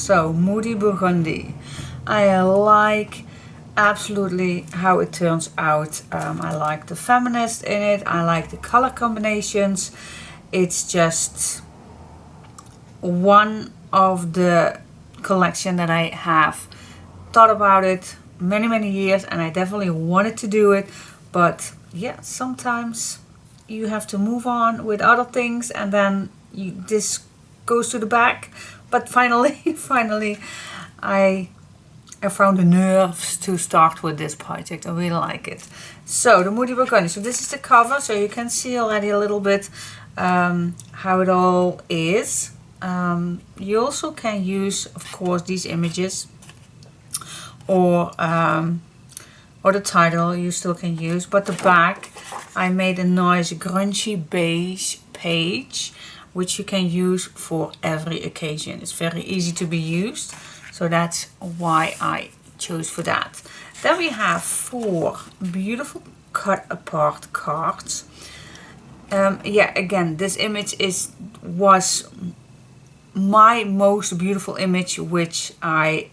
So Moody Burgundy. I like absolutely how it turns out. I like the feminist in it. I like the color combinations. It's just one of the collection that I have thought about it many years, and I definitely wanted to do it, but yeah, sometimes you have to move on with other things, and then this goes to the back. But finally I found the nerves to start with this project. I really like it. So the Moody Burgundy. So this is the cover, so you can see already a little bit how it all is. You also can use, of course, these images, or the title you still can use, but the back I made a nice grungy beige page, which you can use for every occasion. It's very easy to be used, so that's why I chose for that. Then we have 4 beautiful cut apart cards. Yeah, again, this image was my most beautiful image, which I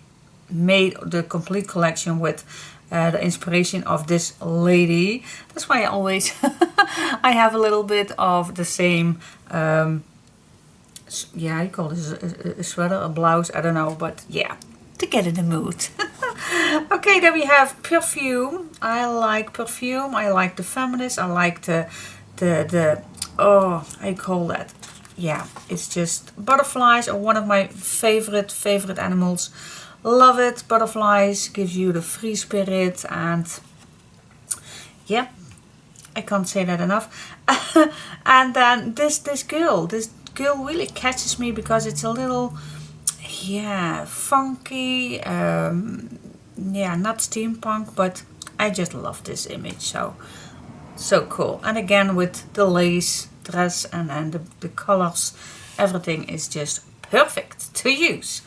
made the complete collection with the inspiration of this lady. That's why I always I have a little bit of the same yeah, I call this a sweater, a blouse, I don't know, but yeah, to get in the mood. Okay, then we have perfume. I like perfume. I like the feminist. I like the oh, I call that, yeah, it's just butterflies are one of my favorite animals. Love it. Butterflies gives you the free spirit, and yeah, I can't say that enough. And then this girl really catches me because it's a little, yeah, funky, yeah, not steampunk, but I just love this image. So cool. And again, with the lace dress and the colors, everything is just perfect to use.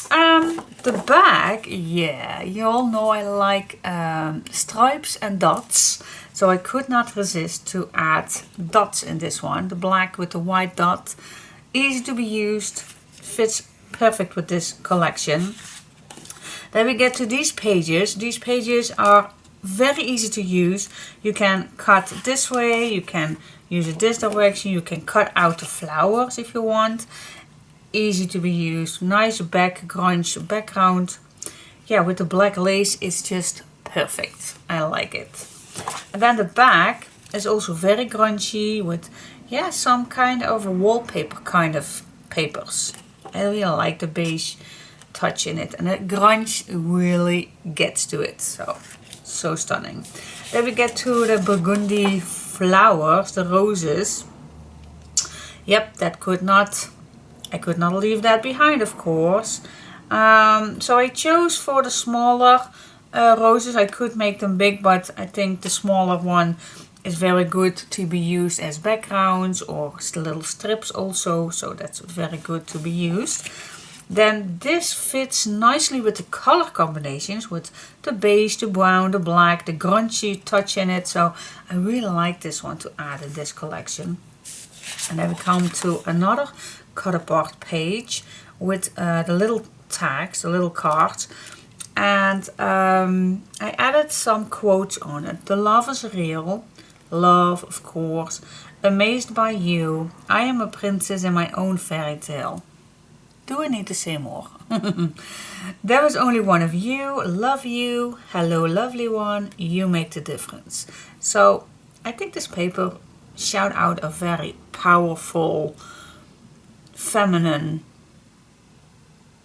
The bag, yeah, you all know I like stripes and dots, so I could not resist to add dots in this one. The black with the white dot, easy to be used, fits perfect with this collection. Then we get to these pages. These pages are very easy to use. You can cut this way, you can use it this direction, you can cut out the flowers if you want. Easy to be used, nice background. Yeah, with the black lace, it's just perfect. I like it. And then the back is also very grungy with, yeah, some kind of a wallpaper kind of papers. I really like the beige touch in it, and the grunge really gets to it. So stunning. Then we get to the burgundy flowers, the roses. Yep, I could not leave that behind, of course. So I chose for the smaller roses. I could make them big, but I think the smaller one is very good to be used as backgrounds or little strips also. So that's very good to be used. Then this fits nicely with the color combinations, with the beige, the brown, the black, the grungy touch in it. So I really like this one to add in this collection. And then we come to another cut apart page with the little tags, the little cards, and I added some quotes on it. The love is real, love, of course, amazed by you, I am a princess in my own fairy tale. Do I need to say more? There is only one of you, love you, hello lovely one, you make the difference. So I think this paper shout out a very powerful feminine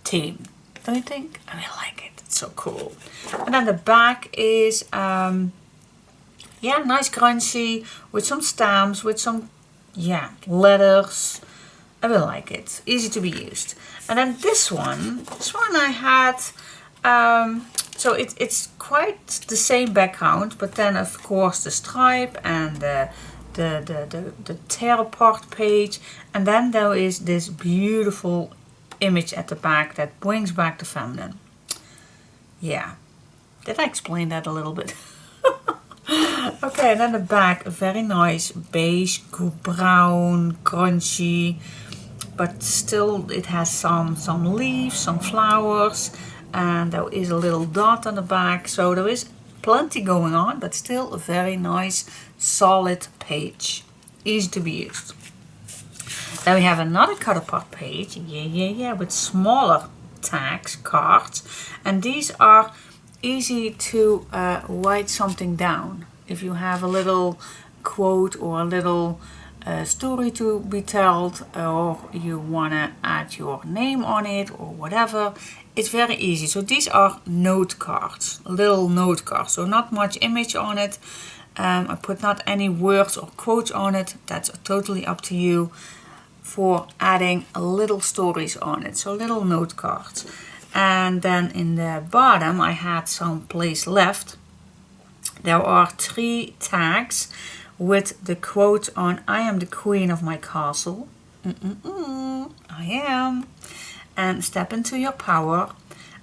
theme, don't you think? I really like it. It's so cool. And then the back is yeah, nice grungy with some stamps, with some, yeah, letters. I really like it. Easy to be used. And then this one I had so it's quite the same background, but then of course the stripe and the tear apart page, and then there is this beautiful image at the back that brings back the feminine. Yeah, did I explain that a little bit? Okay, and then the back, a very nice beige, brown, crunchy, but still it has some leaves, some flowers, and there is a little dot on the back, so there is plenty going on, but still a very nice solid page, easy to be used. Then we have another cut apart page, with smaller tags, cards, and these are easy to write something down. If you have a little quote or a little story to be told, or you want to add your name on it or whatever, it's very easy. So these are note cards, little note cards, so not much image on it. I put not any words or quotes on it, that's totally up to you, for adding little stories on it, so little note cards. And then in the bottom I had some place left. There are 3 tags with the quote on, "I am the queen of my castle." I am. And "Step into your power."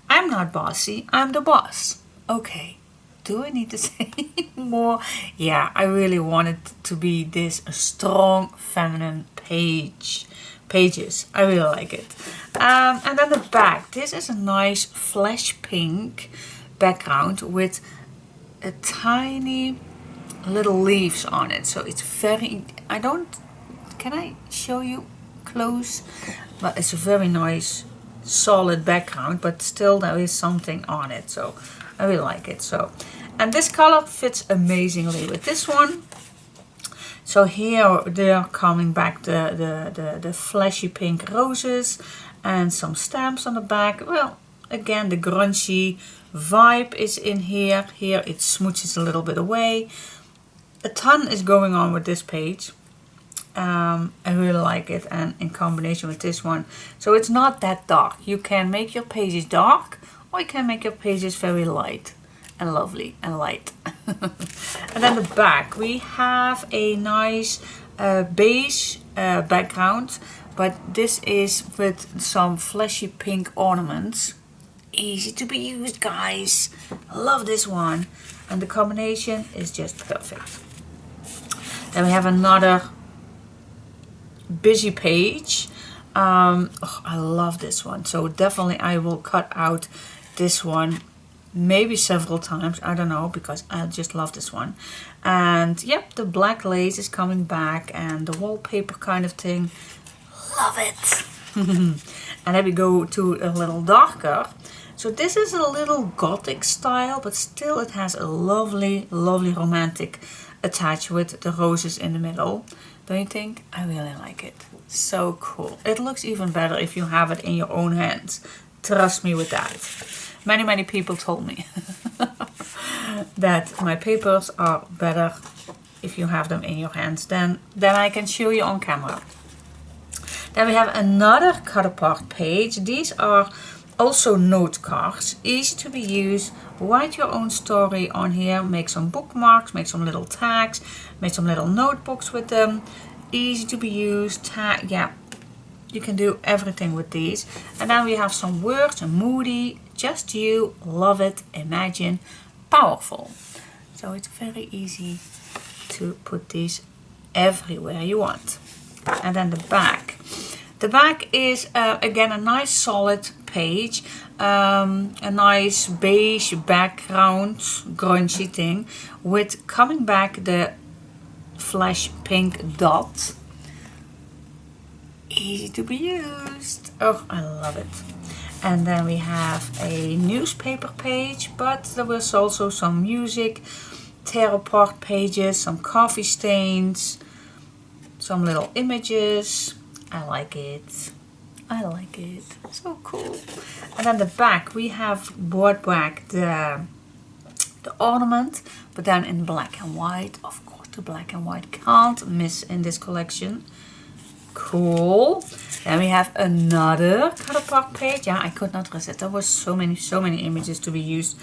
"I'm not bossy, I'm the boss." Okay, do I need to say more? Yeah, I really wanted to be this strong feminine pages. I really like it. And then the back. This is a nice flesh pink background with a tiny little leaves on it. So it's very, can I show you close? But it's a very nice solid background, but still there is something on it. So I really like it. So, and this color fits amazingly with this one. So here they're coming back the fleshy pink roses and some stamps on the back. Well, again, the grungy vibe is in here. Here it smooches a little bit away. A ton is going on with this page. I really like it, and in combination with this one. So it's not that dark. You can make your pages dark, or you can make your pages very light and lovely and light. And then the back, we have a nice beige background, but this is with some fleshy pink ornaments. Easy to be used, guys. Love this one, and the combination is just perfect. Then we have another busy page. I love this one, so definitely I will cut out this one maybe several times, I don't know, because I just love this one. And yep, the black lace is coming back and the wallpaper kind of thing. Love it. And then we go to a little darker. So this is a little Gothic style, but still it has a lovely romantic attached with the roses in the middle. Don't you think? I really like it. So cool. It looks even better if you have it in your own hands. Trust me with that. Many people told me that my papers are better if you have them in your hands than I can show you on camera. Then we have another cut apart page. These are also note cards, easy to be used. Write your own story on here, make some bookmarks, make some little tags, make some little notebooks with them. Easy to be used. Yeah, you can do everything with these. And then we have some words, moody, just you, love it, imagine, powerful. So it's very easy to put these everywhere you want. And then the back. The back is again a nice solid page, a nice beige background, grungy thing, with coming back the flash pink dot. Easy to be used. Oh, I love it. And then we have a newspaper page, but there was also some music, tear apart pages, some coffee stains, some little images. I like it. I like it. So cool. And then the back, we have brought back the ornament, but then in black and white. Of course, the black and white can't miss in this collection. Cool. Then we have another cut apart page. Yeah, I could not resist. There was so many images to be used.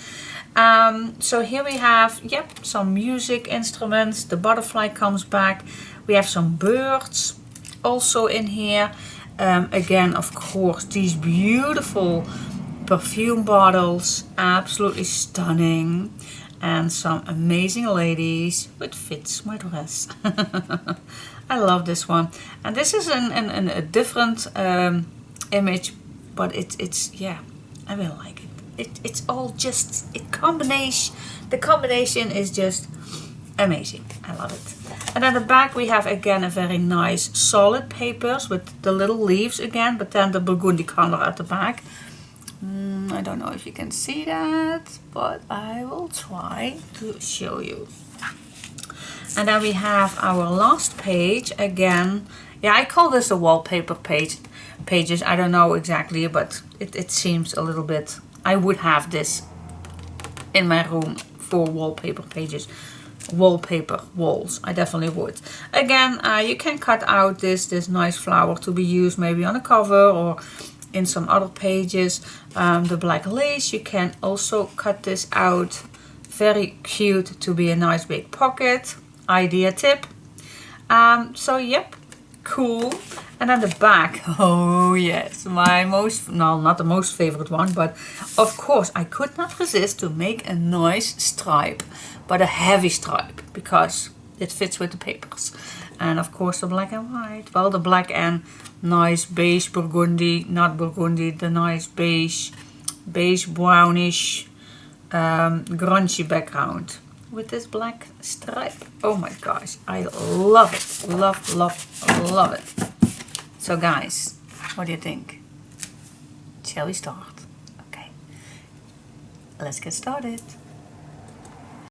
So here we have, yep, some music instruments. The butterfly comes back. We have some birds also in here. Again, of course, these beautiful perfume bottles, absolutely stunning, and some amazing ladies, which fits my dress. I love this one. And this is a different image, but it's yeah, I really like it. It's all just a combination. The combination is just amazing. I love it. And at the back we have again a very nice solid papers with the little leaves again, but then the burgundy color at the back. I don't know if you can see that, but I will try to show you. And then we have our last page again. Yeah, I call this a wallpaper pages. I don't know exactly, but it seems a little bit. I would have this in my room for wallpaper pages, wallpaper walls. I definitely would. Again, you can cut out this nice flower to be used maybe on a cover or in some other pages. The black lace, you can also cut this out. Very cute to be a nice big pocket. Idea tip. So yep, cool. And then the back, oh yes, my most, no, not the most favorite one, but of course I could not resist to make a nice stripe, but a heavy stripe, because it fits with the papers. And of course the black and white, well, the black and nice beige burgundy, not burgundy, the nice beige brownish grungy background with this black stripe. Oh my gosh, I love it. Love it. So guys, what do you think? Shall we start? Okay, let's get started.